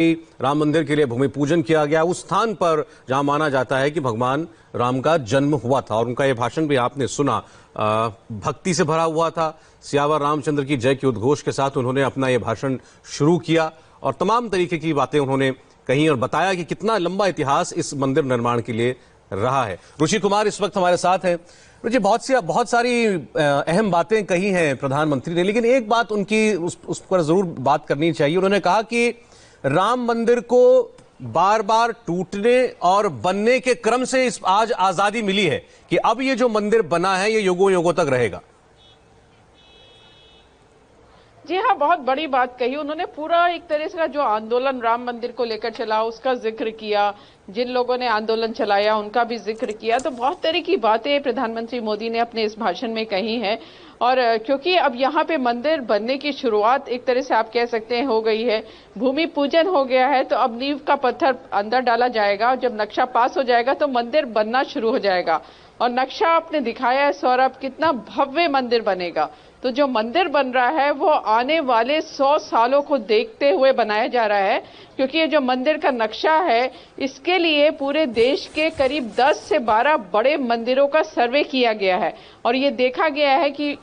राम मंदिर के लिए भूमि पूजन किया गया उस स्थान पर जहां माना जाता है कि भगवान राम का जन्म हुआ था। और उनका यह भाषण भी आपने सुना, भक्ति से भरा हुआ था। सियावर रामचंद्र की जय के उद्घोष के साथ उन्होंने अपना यह भाषण शुरू किया और तमाम तरीके की बातें उन्होंने कही और बताया कि कितना लंबा इतिहास इस मंदिर निर्माण के लिए रहा है। रुचि कुमार इस वक्त हमारे साथ हैं। रुचि, बहुत सारी अहम बातें कही हैं प्रधानमंत्री ने, लेकिन एक बात उनकी उस पर जरूर बात करनी चाहिए। उन्होंने कहा कि राम मंदिर को बार बार टूटने और बनने के क्रम से आज आजादी मिली है कि अब ये जो मंदिर बना है ये युगों युगों तक रहेगा। जी हाँ, बहुत बड़ी बात कही उन्होंने। पूरा एक तरह से जो आंदोलन राम मंदिर को लेकर चला उसका जिक्र किया, जिन लोगों ने आंदोलन चलाया उनका भी जिक्र किया। तो बहुत तरह की बातें प्रधानमंत्री मोदी ने अपने इस भाषण में कही हैं। और क्योंकि अब यहाँ पे मंदिर बनने की शुरुआत एक तरह से आप कह सकते हैं हो गई है, भूमि पूजन हो गया है, तो अब नींव का पत्थर अंदर डाला जाएगा और जब नक्शा पास हो जाएगा तो मंदिर बनना शुरू हो जाएगा। और नक्शा आपने दिखाया है सौरभ, कितना भव्य मंदिर बनेगा। तो जो मंदिर बन रहा है वो आने वाले 100 सालों को देखते हुए बनाया जा रहा है, क्योंकि ये जो मंदिर का नक्शा है इसके लिए पूरे देश के करीब 10 से 12 बड़े मंदिरों का सर्वे किया गया है और ये देखा गया है कि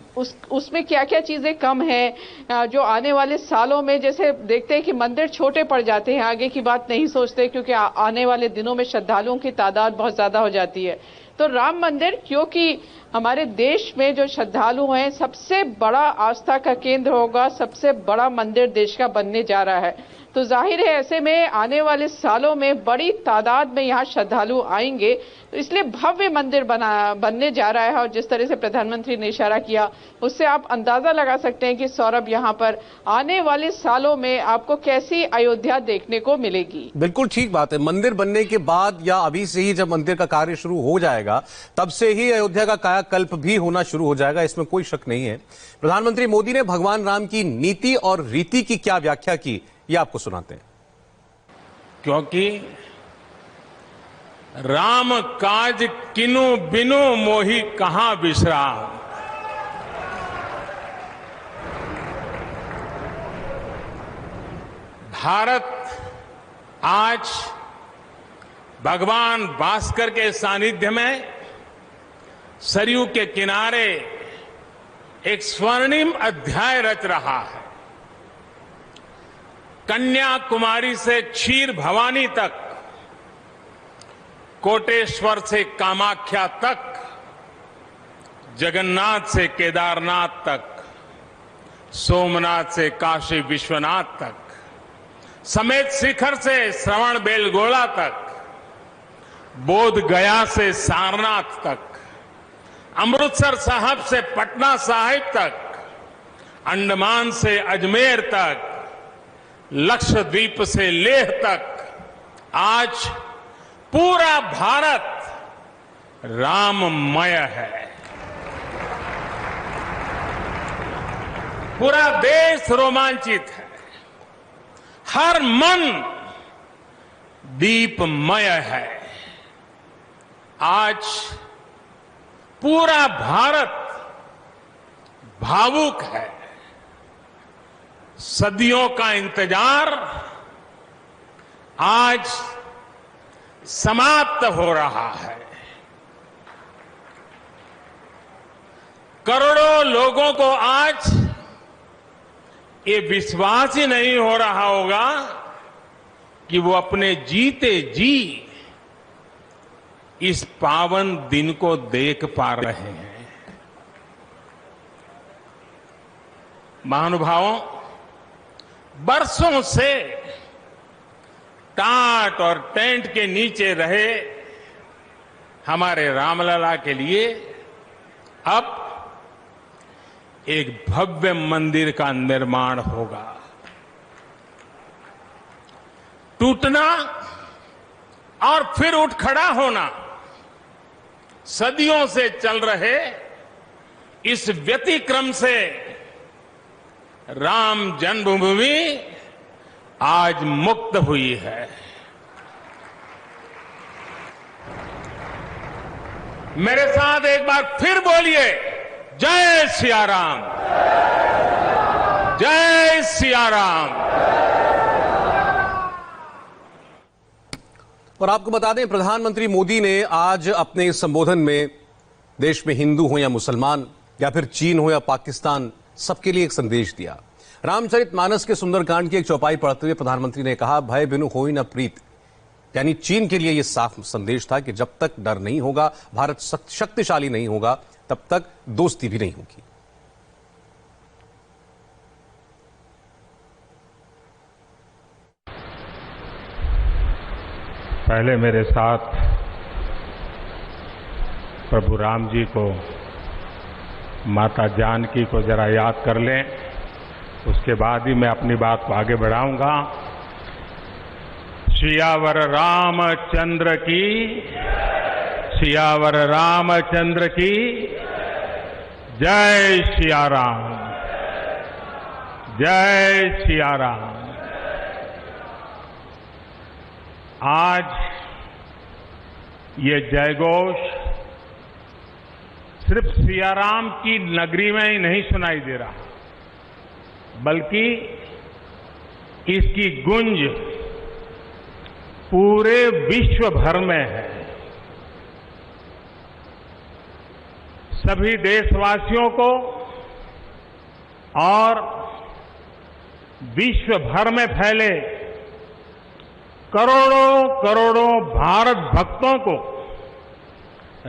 उसमें क्या क्या चीजें कम है जो आने वाले सालों में, जैसे देखते हैं कि मंदिर छोटे पड़ जाते हैं, आगे की बात नहीं सोचते क्योंकि आने वाले दिनों में श्रद्धालुओं की तादाद बहुत ज्यादा हो जाती है। तो राम मंदिर, क्योंकि हमारे देश में जो श्रद्धालु हैं सबसे बड़ा आस्था का केंद्र होगा, सबसे बड़ा मंदिर देश का बनने जा रहा है, तो जाहिर है ऐसे में आने वाले सालों में बड़ी तादाद में यहाँ श्रद्धालु आएंगे। तो इसलिए भव्य मंदिर बनने जा रहा है। और जिस तरह से प्रधानमंत्री ने इशारा किया उससे आप अंदाजा लगा सकते हैं कि सौरभ यहाँ पर आने वाले सालों में आपको कैसी अयोध्या देखने को मिलेगी। बिल्कुल ठीक बात है। मंदिर बनने के बाद या अभी से ही जब मंदिर का कार्य शुरू हो जाएगा तब से ही अयोध्या का कायाकल्प भी होना शुरू हो जाएगा, इसमें कोई शक नहीं है। प्रधानमंत्री मोदी ने भगवान राम की नीति और रीति की क्या व्याख्या की, ये आपको सुनाते हैं। क्योंकि राम काज किनु बिनु मोहि कहां विश्राम। भारत आज भगवान भास्कर के सानिध्य में सरयू के किनारे एक स्वर्णिम अध्याय रच रहा है। कन्याकुमारी से क्षीर भवानी तक, कोटेश्वर से कामाख्या तक, जगन्नाथ से केदारनाथ तक, सोमनाथ से काशी विश्वनाथ तक, समेत शिखर से श्रवण बेलगोला तक, बोध गया से सारनाथ तक, अमृतसर साहब से पटना साहिब तक, अंडमान से अजमेर तक, लक्षद्वीप से लेह तक, आज पूरा भारत राममय है। पूरा देश रोमांचित है, हर मन दीपमय है। आज पूरा भारत भावुक है। सदियों का इंतजार आज समाप्त हो रहा है। करोड़ों लोगों को आज ये विश्वास ही नहीं हो रहा होगा कि वो अपने जीते जी इस पावन दिन को देख पा रहे हैं। महानुभावों, बरसों से टाट और टेंट के नीचे रहे हमारे रामलला के लिए अब एक भव्य मंदिर का निर्माण होगा। टूटना और फिर उठ खड़ा होना सदियों से चल रहे इस व्यतिक्रम से राम जन्मभूमि आज मुक्त हुई है। मेरे साथ एक बार फिर बोलिए, जय सिया राम, जय सिया राम। और आपको बता दें, प्रधानमंत्री मोदी ने आज अपने इस संबोधन में देश में हिंदू हो या मुसलमान या फिर चीन हो या पाकिस्तान, सबके लिए एक संदेश दिया। रामचरितमानस के सुंदरकांड की एक चौपाई पढ़ते हुए प्रधानमंत्री ने कहा, भय बिनु होई न प्रीत। यानी चीन के लिए यह साफ संदेश था कि जब तक डर नहीं होगा, भारत शक्तिशाली नहीं होगा, तब तक दोस्ती भी नहीं होगी। पहले मेरे साथ प्रभु राम जी को, माता जानकी को जरा याद कर लें, उसके बाद ही मैं अपनी बात को आगे बढ़ाऊंगा। सियावर रामचंद्र की, सियावर रामचंद्र की जय सिया राम, जय सिया राम। आज ये जयघोष सिर्फ सियाराम की नगरी में ही नहीं सुनाई दे रहा, बल्कि इसकी गूंज पूरे विश्व भर में है। सभी देशवासियों को और विश्व भर में फैले करोड़ों करोड़ों भारत भक्तों को,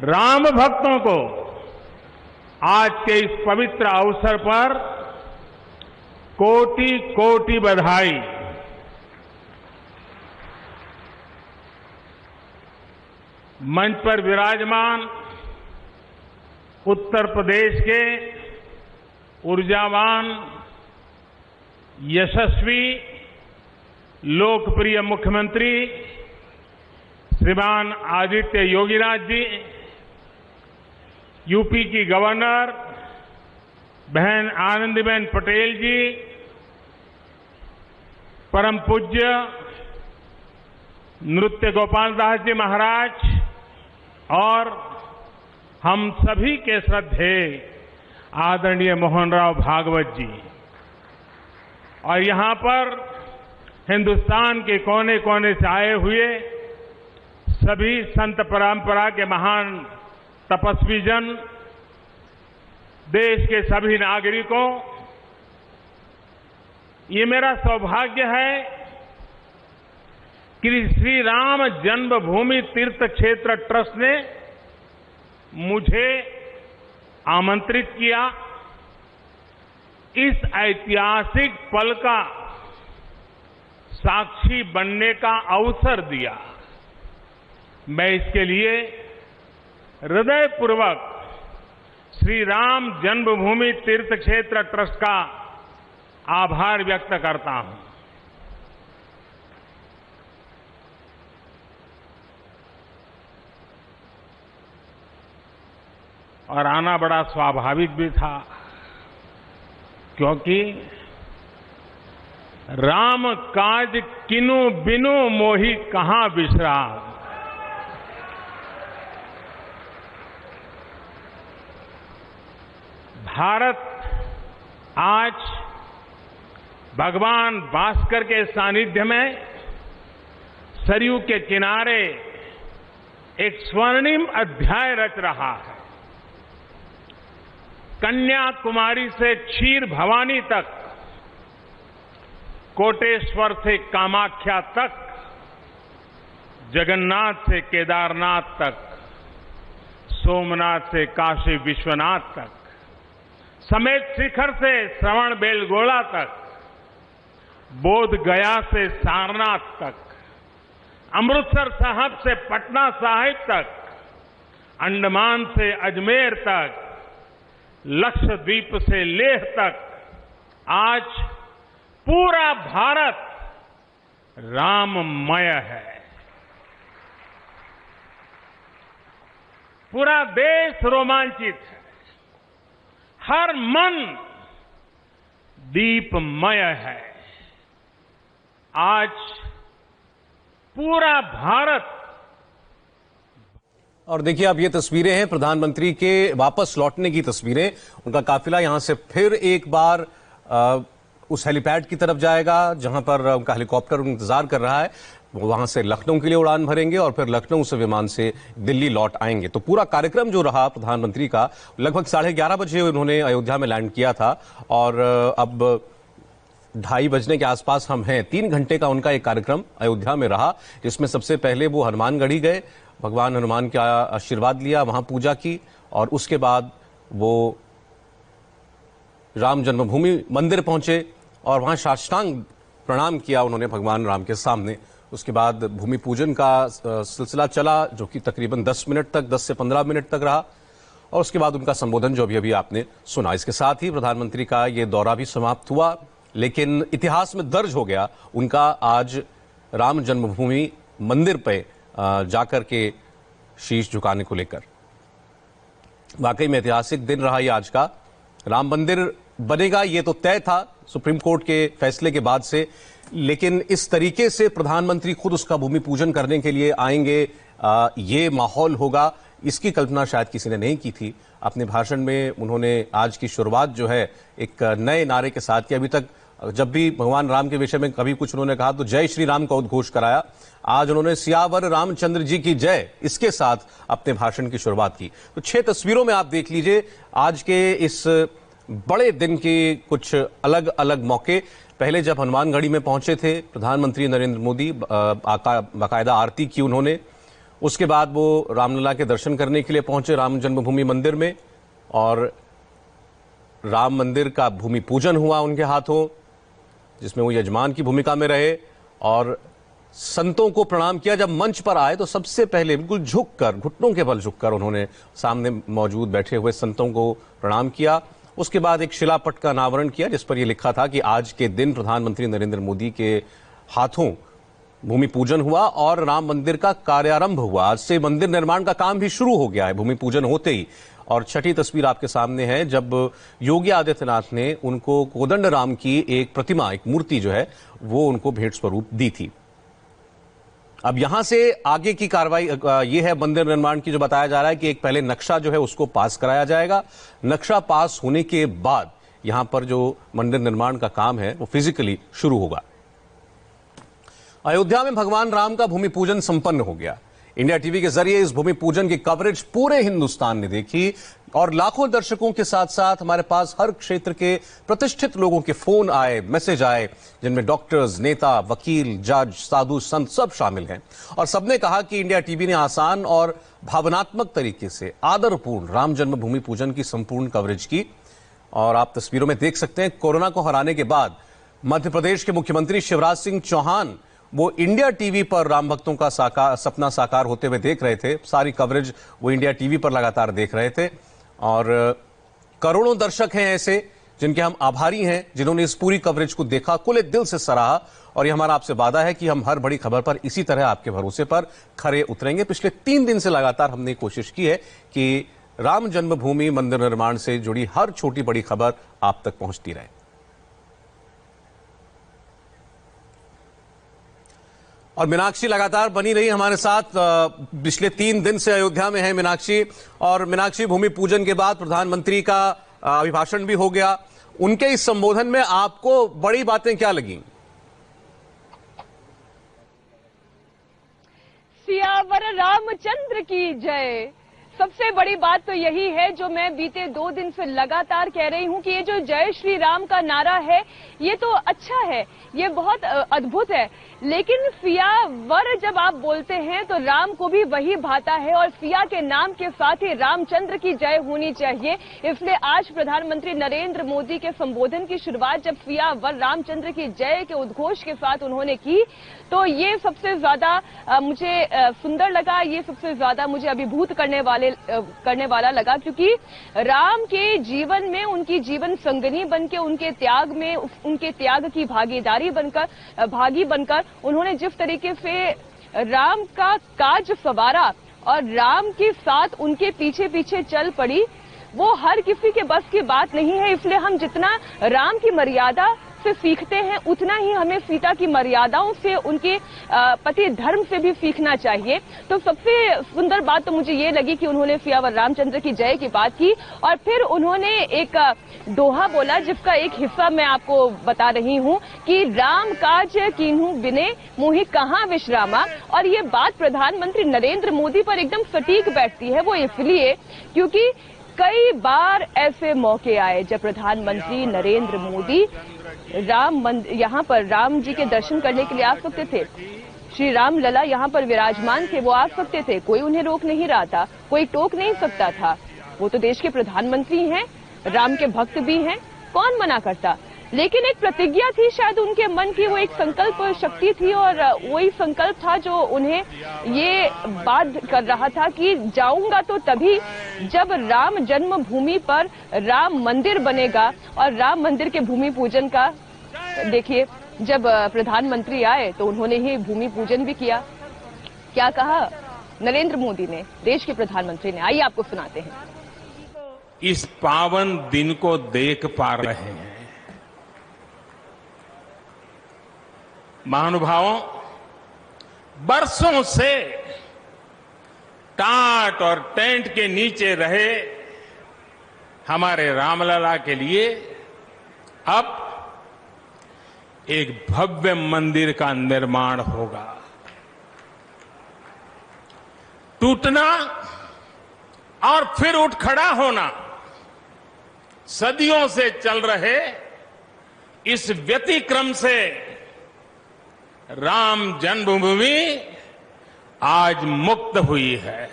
राम भक्तों को आज के इस पवित्र अवसर पर कोटि कोटि बधाई। मंच पर विराजमान उत्तर प्रदेश के ऊर्जावान, यशस्वी, लोकप्रिय मुख्यमंत्री श्रीमान आदित्य योगीनाथ जी, यूपी की गवर्नर बहन आनंदीबेन पटेल जी, परम पूज्य नृत्य गोपाल दास जी महाराज और हम सभी के श्रद्धेय आदरणीय मोहन राव भागवत जी, और यहां पर हिंदुस्तान के कोने कोने से आए हुए सभी संत परंपरा के महान तपस्वी जन, देश के सभी नागरिकों, ये मेरा सौभाग्य है कि श्री राम जन्मभूमि तीर्थ क्षेत्र ट्रस्ट ने मुझे आमंत्रित किया, इस ऐतिहासिक पल का साक्षी बनने का अवसर दिया। मैं इसके लिए हृदयपूर्वक श्री राम जन्मभूमि तीर्थ क्षेत्र ट्रस्ट का आभार व्यक्त करता हूं। और आना बड़ा स्वाभाविक भी था, क्योंकि राम काज किनु बिनु मोहि कहां बिसरा। भारत आज भगवान भास्कर के सानिध्य में सरयू के किनारे एक स्वर्णिम अध्याय रच रहा है। कन्याकुमारी से क्षीर भवानी तक, कोटेश्वर से कामाख्या तक, जगन्नाथ से केदारनाथ तक, सोमनाथ से काशी विश्वनाथ तक, समेत शिखर से श्रवण बेलगोला तक, बोध गया से सारनाथ तक, अमृतसर साहब से पटना साहिब तक, अंडमान से अजमेर तक, लक्षद्वीप से लेह तक, आज पूरा भारत राममय है। पूरा देश रोमांचित है, हर मन दीपमय है। आज पूरा भारत। और देखिए, अब ये तस्वीरें हैं प्रधानमंत्री के वापस लौटने की तस्वीरें। उनका काफिला यहां से फिर एक बार उस हेलीपैड की तरफ जाएगा जहां पर उनका हेलीकॉप्टर इंतजार कर रहा है, वहां से लखनऊ के लिए उड़ान भरेंगे और फिर लखनऊ से विमान से दिल्ली लौट आएंगे। तो पूरा कार्यक्रम जो रहा प्रधानमंत्री का, लगभग 11:30 बजे उन्होंने अयोध्या में लैंड किया था और अब 2:30 बजने के आसपास हम हैं। 3 घंटे का उनका एक कार्यक्रम अयोध्या में रहा, जिसमें सबसे पहले वो हनुमानगढ़ी गए, भगवान हनुमान का आशीर्वाद लिया, वहां पूजा की और उसके बाद वो राम जन्मभूमि मंदिर पहुंचे और वहां साष्टांग प्रणाम किया उन्होंने भगवान राम के सामने। उसके बाद भूमि पूजन का सिलसिला चला, जो कि तकरीबन 10 मिनट तक, 10 से 15 मिनट तक रहा और उसके बाद उनका संबोधन जो अभी आपने सुना। इसके साथ ही प्रधानमंत्री का ये दौरा भी समाप्त हुआ, लेकिन इतिहास में दर्ज हो गया उनका आज राम जन्मभूमि मंदिर पे जाकर के शीश झुकाने को लेकर। वाकई में ऐतिहासिक दिन रहा ये आज का। राम मंदिर बनेगा ये तो तय था सुप्रीम कोर्ट के फैसले के बाद से, लेकिन इस तरीके से प्रधानमंत्री खुद उसका भूमि पूजन करने के लिए आएंगे, ये माहौल होगा, इसकी कल्पना शायद किसी ने नहीं की थी। अपने भाषण में उन्होंने आज की शुरुआत जो है एक नए नारे के साथ की। अभी तक जब भी भगवान राम के विषय में कभी कुछ उन्होंने कहा तो जय श्री राम का उद्घोष कराया। आज उन्होंने सियावर रामचंद्र जी की जय, इसके साथ अपने भाषण की शुरुआत की। तो 6 तस्वीरों में आप देख लीजिए आज के इस बड़े दिन के कुछ अलग अलग मौके। पहले जब हनुमानगढ़ी में पहुंचे थे प्रधानमंत्री नरेंद्र मोदी, बाकायदा आरती की उन्होंने। उसके बाद वो रामलला के दर्शन करने के लिए पहुंचे राम जन्मभूमि मंदिर में और राम मंदिर का भूमि पूजन हुआ उनके हाथों, जिसमें वो यजमान की भूमिका में रहे और संतों को प्रणाम किया। जब मंच पर आए तो सबसे पहले बिल्कुल झुककर, घुटनों के बल झुककर उन्होंने सामने मौजूद बैठे हुए संतों को प्रणाम किया। उसके बाद एक शिलापट का अनावरण किया जिस पर यह लिखा था कि आज के दिन प्रधानमंत्री नरेंद्र मोदी के हाथों भूमि पूजन हुआ और राम मंदिर का कार्यारंभ हुआ। आज से मंदिर निर्माण का काम भी शुरू हो गया है भूमि पूजन होते ही। और छठी तस्वीर आपके सामने है जब योगी आदित्यनाथ ने उनको कोदंड राम की एक प्रतिमा, एक मूर्ति जो है वो उनको भेंट स्वरूप दी थी। अब यहां से आगे की कार्रवाई ये है मंदिर निर्माण की, जो बताया जा रहा है कि एक पहले नक्शा जो है उसको पास कराया जाएगा। नक्शा पास होने के बाद यहां पर जो मंदिर निर्माण का काम है वो फिजिकली शुरू होगा। अयोध्या में भगवान राम का भूमि पूजन संपन्न हो गया। इंडिया टीवी के जरिए इस भूमि पूजन की कवरेज पूरे हिंदुस्तान ने देखी और लाखों दर्शकों के साथ साथ हमारे पास हर क्षेत्र के प्रतिष्ठित लोगों के फोन आए, मैसेज आए, जिनमें डॉक्टर्स, नेता, वकील, जज, साधु, संत सब शामिल हैं और सबने कहा कि इंडिया टीवी ने आसान और भावनात्मक तरीके से आदरपूर्ण राम जन्मभूमि पूजन की संपूर्ण कवरेज की। और आप तस्वीरों में देख सकते हैं कोरोना को हराने के बाद मध्य प्रदेश के मुख्यमंत्री शिवराज सिंह चौहान वो इंडिया टीवी पर राम भक्तों का सपना साकार होते हुए देख रहे थे। सारी कवरेज वो इंडिया टीवी पर लगातार देख रहे थे और करोड़ों दर्शक हैं ऐसे जिनके हम आभारी हैं, जिन्होंने इस पूरी कवरेज को देखा, खुले दिल से सराहा। और यह हमारा आपसे वादा है कि हम हर बड़ी खबर पर इसी तरह आपके भरोसे पर खरे उतरेंगे। पिछले 3 दिन से लगातार हमने कोशिश की है कि राम जन्मभूमि मंदिर निर्माण से जुड़ी हर छोटी बड़ी खबर आप तक पहुंचती रहे। और मीनाक्षी लगातार बनी रही हमारे साथ, पिछले 3 दिन से अयोध्या में है मीनाक्षी। और मीनाक्षी, भूमि पूजन के बाद प्रधानमंत्री का अभिभाषण भी हो गया, उनके इस संबोधन में आपको बड़ी बातें क्या लगी? सियावर रामचंद्र की जय। सबसे बड़ी बात तो यही है जो मैं बीते 2 दिन से लगातार कह रही हूं कि ये जो जय श्री राम का नारा है ये तो अच्छा है, ये बहुत अद्भुत है, लेकिन सियावर जब आप बोलते हैं तो राम को भी वही भाता है और सिया के नाम के साथ ही रामचंद्र की जय होनी चाहिए। इसलिए आज प्रधानमंत्री नरेंद्र मोदी के संबोधन की शुरुआत जब सियावर रामचंद्र की जय के उद्घोष के साथ उन्होंने की तो ये सबसे ज्यादा मुझे सुंदर लगा, ये सबसे ज्यादा मुझे अभिभूत करने वाला लगा, क्योंकि राम के जीवन में उनकी जीवन संगनी बनके, उनके त्याग में उनके त्याग की भागी बनकर उन्होंने जिस तरीके से राम का काज संवारा और राम के साथ उनके पीछे पीछे चल पड़ी, वो हर किसी के बस की बात नहीं है। इसलिए हम जितना राम की मर्यादा से सीखते हैं उतना ही हमें सीता की मर्यादाओं से, उनके पति धर्म से भी सीखना चाहिए। तो सबसे सुंदर बात तो मुझे ये लगी कि उन्होंने सियावर रामचंद्र की जय की बात की और फिर उन्होंने एक दोहा बोला जिसका एक हिस्सा मैं आपको बता रही हूं कि राम काज कीन्हू बिने मोहि कहां विश्रामा। और ये बात प्रधानमंत्री नरेंद्र मोदी पर एकदम सटीक बैठती है। वो इसलिए क्योंकि कई बार ऐसे मौके आए जब प्रधानमंत्री नरेंद्र मोदी यहाँ पर राम जी के दर्शन करने के लिए आ सकते थे। श्री राम लला यहाँ पर विराजमान थे, वो आ सकते थे, कोई उन्हें रोक नहीं रहा था, कोई टोक नहीं सकता था। वो तो देश के प्रधानमंत्री हैं, राम के भक्त भी हैं, कौन मना करता। लेकिन एक प्रतिज्ञा थी शायद उनके मन की, वो एक संकल्प शक्ति थी और वही संकल्प था जो उन्हें ये बात कर रहा था कि जाऊंगा तो तभी जब राम जन्मभूमि पर राम मंदिर बनेगा। और राम मंदिर के भूमि पूजन का देखिए, जब प्रधानमंत्री आए तो उन्होंने ही भूमि पूजन भी किया। क्या कहा नरेंद्र मोदी ने, देश के प्रधानमंत्री ने, आइए आपको सुनाते हैं। इस पावन दिन को देख पा रहे हैं महानुभावों, बरसों से टाट और टेंट के नीचे रहे हमारे रामलला के लिए अब एक भव्य मंदिर का निर्माण होगा। टूटना और फिर उठ खड़ा होना सदियों से चल रहे इस व्यतिक्रम से राम जन्मभूमि आज मुक्त हुई है।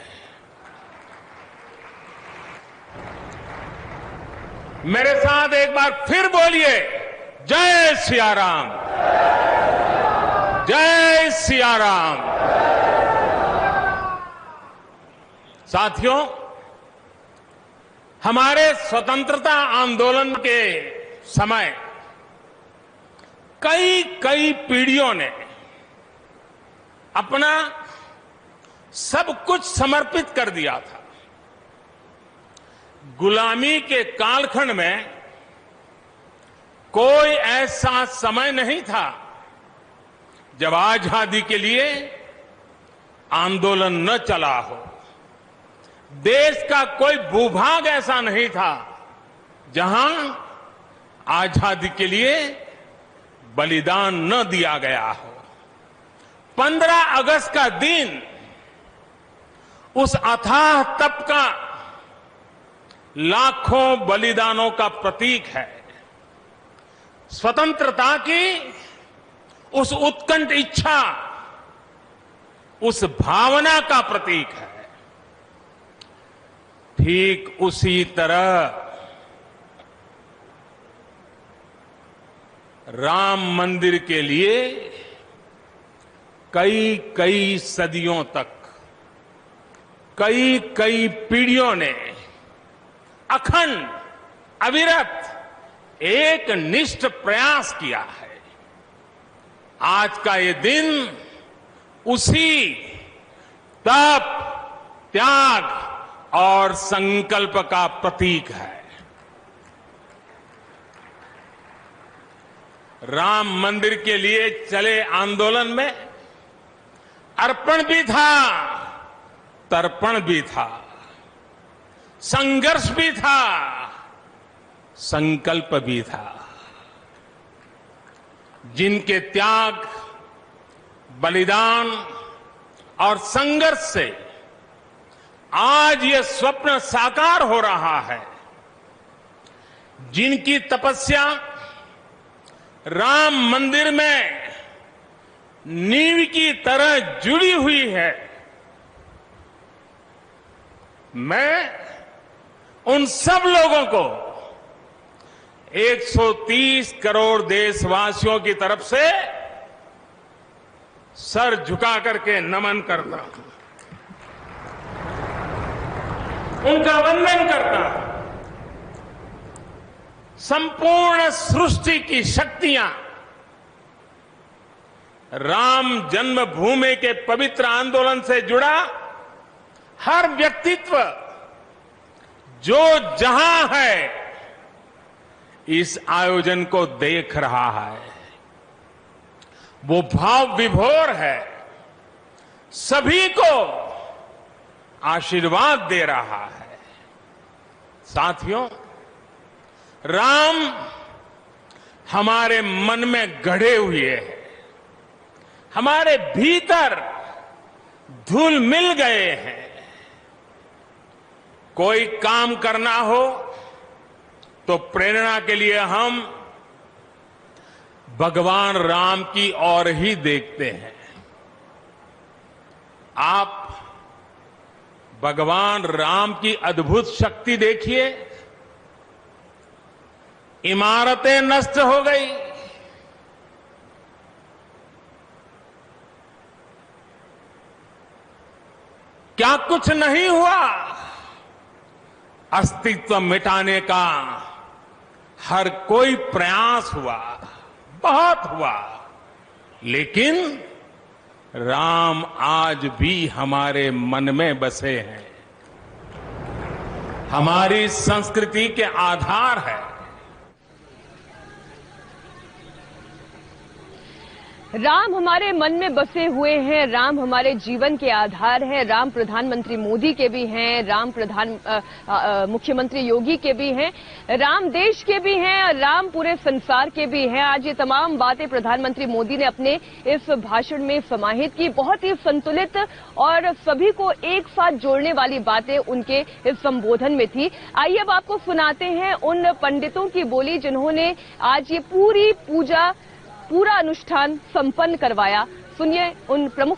मेरे साथ एक बार फिर बोलिए, जय सिया राम, जय सिया राम। साथियों, हमारे स्वतंत्रता आंदोलन के समय कई पीढ़ियों ने अपना सब कुछ समर्पित कर दिया था। गुलामी के कालखंड में कोई ऐसा समय नहीं था जब आजादी के लिए आंदोलन न चला हो। देश का कोई भूभाग ऐसा नहीं था जहां आजादी के लिए बलिदान न दिया गया हो। 15 अगस्त का दिन उस अथाह तप का, लाखों बलिदानों का प्रतीक है। स्वतंत्रता की उस उत्कंठ इच्छा, उस भावना का प्रतीक है। ठीक उसी तरह राम मंदिर के लिए कई सदियों तक कई पीढ़ियों ने अखंड अविरत एक निष्ठ प्रयास किया है। आज का ये दिन उसी तप, त्याग और संकल्प का प्रतीक है। राम मंदिर के लिए चले आंदोलन में अर्पण भी था, तर्पण भी था, संघर्ष भी था, संकल्प भी था। जिनके त्याग, बलिदान और संघर्ष से आज ये स्वप्न साकार हो रहा है, जिनकी तपस्या राम मंदिर में नींव की तरह जुड़ी हुई है, मैं उन सब लोगों को 130 करोड़ देशवासियों की तरफ से सर झुका करके नमन करता हूं, उनका वंदन करता हूं। संपूर्ण सृष्टि की शक्तियां राम जन्मभूमि के पवित्र आंदोलन से जुड़ा हर व्यक्तित्व जो जहां है, इस आयोजन को देख रहा है वो भाव विभोर है, सभी को आशीर्वाद दे रहा है। साथियों, राम हमारे मन में गढ़े हुए हैं, हमारे भीतर घुल मिल गए हैं। कोई काम करना हो तो प्रेरणा के लिए हम भगवान राम की ओर ही देखते हैं। आप भगवान राम की अद्भुत शक्ति देखिए। इमारतें नष्ट हो गई, क्या कुछ नहीं हुआ? अस्तित्व मिटाने का हर कोई प्रयास हुआ, बहुत हुआ, लेकिन राम आज भी हमारे मन में बसे हैं, हमारी संस्कृति के आधार है। राम हमारे मन में बसे हुए हैं, राम हमारे जीवन के आधार है। राम प्रधानमंत्री मोदी के भी हैं, राम मुख्यमंत्री योगी के भी हैं, राम देश के भी हैं और राम पूरे संसार के भी हैं। आज ये तमाम बातें प्रधानमंत्री मोदी ने अपने इस भाषण में समाहित की। बहुत ही संतुलित और सभी को एक साथ जोड़ने वाली बातें उनके इस संबोधन में थी। आइए अब आपको सुनाते हैं उन पंडितों की बोली जिन्होंने आज ये पूरा अनुष्ठान संपन्न करवाया। सुनिए उन प्रमुख